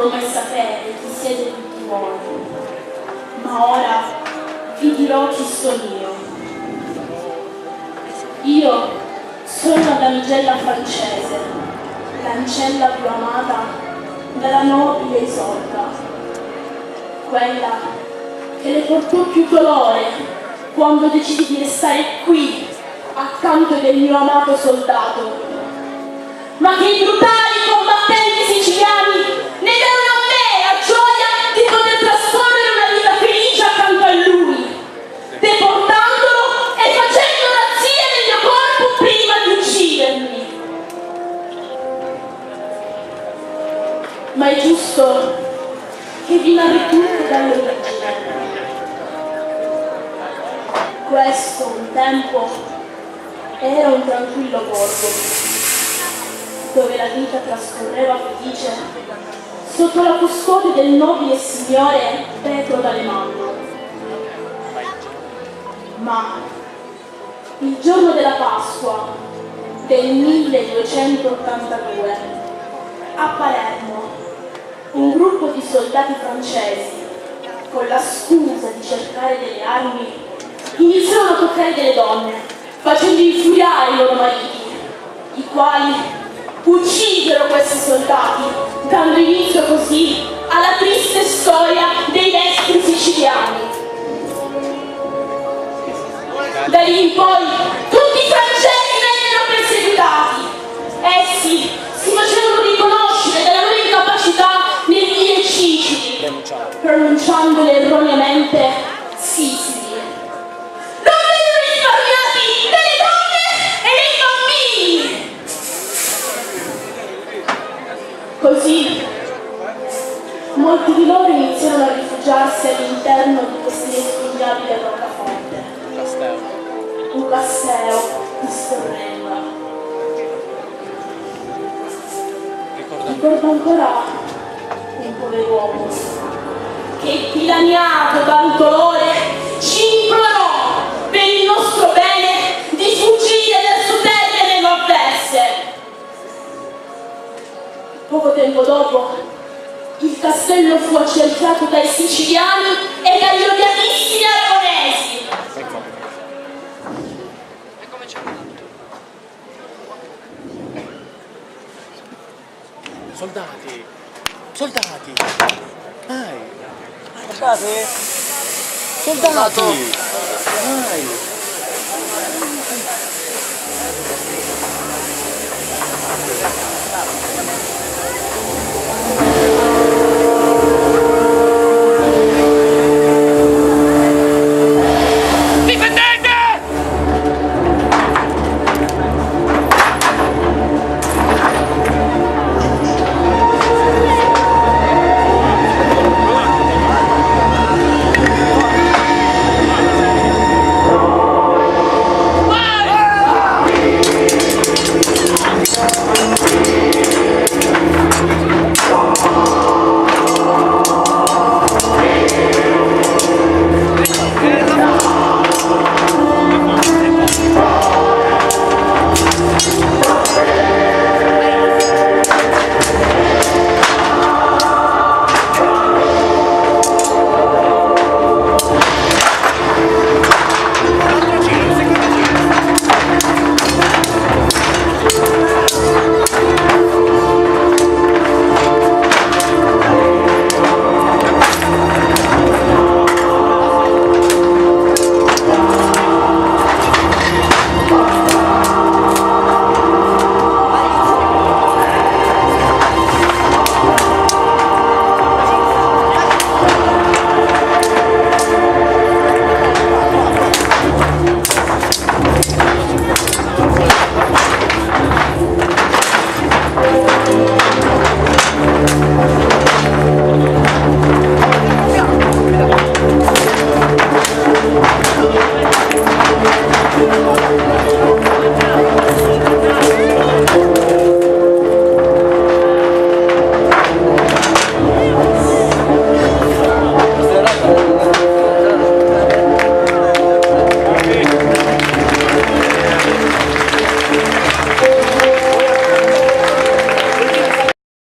potuto mai sapere chi siete tutti voi, ma ora vi dirò chi sono io. Io sono una damigella francese, l'ancella più amata dalla nobile Isolda, quella che le portò più dolore quando decisi di restare qui accanto del mio amato soldato, ma che i brutali combattenti siciliani ne devono a me la gioia di poter trascorrere una vita felice accanto a lui, deportandolo e facendo razzia del mio corpo prima di uccidermi. Ma è giusto che vi narri tutto dall'origine. Questo un tempo era un tranquillo borgo dove la vita trascorreva felice sotto la custodia del nobile signore Petro d'Alemanno. Ma il giorno della Pasqua del 1282 a Palermo un gruppo di soldati francesi, con la scusa di cercare delle armi, iniziarono a toccare delle donne, facendo infuriare i loro mariti, i quali uccisero questi soldati, dando inizio così alla triste storia dei destri siciliani. Da lì in poi tutti i francesi vennero perseguitati. Essi si facevano riconoscere dalla loro incapacità nel dire Sicili, pronunciandole erroneamente Sicili. Non vennero risparmiati delle donne e dei bambini. Così molti di loro iniziarono a rifugiarsi all'interno di questa inespugnabile roccaforte, un castello di Storrenga. Ricordo ancora un pover'uomo che, dilaniato dal dolore, ci implorò per il nostro bene di fuggire dal suo terrene non avverse. Poco tempo dopo il castello fu accerchiato dai siciliani e dagli odiatissimi aragonesi. Soldati! Soldati! Dai! Guardate! Soldati! Dai!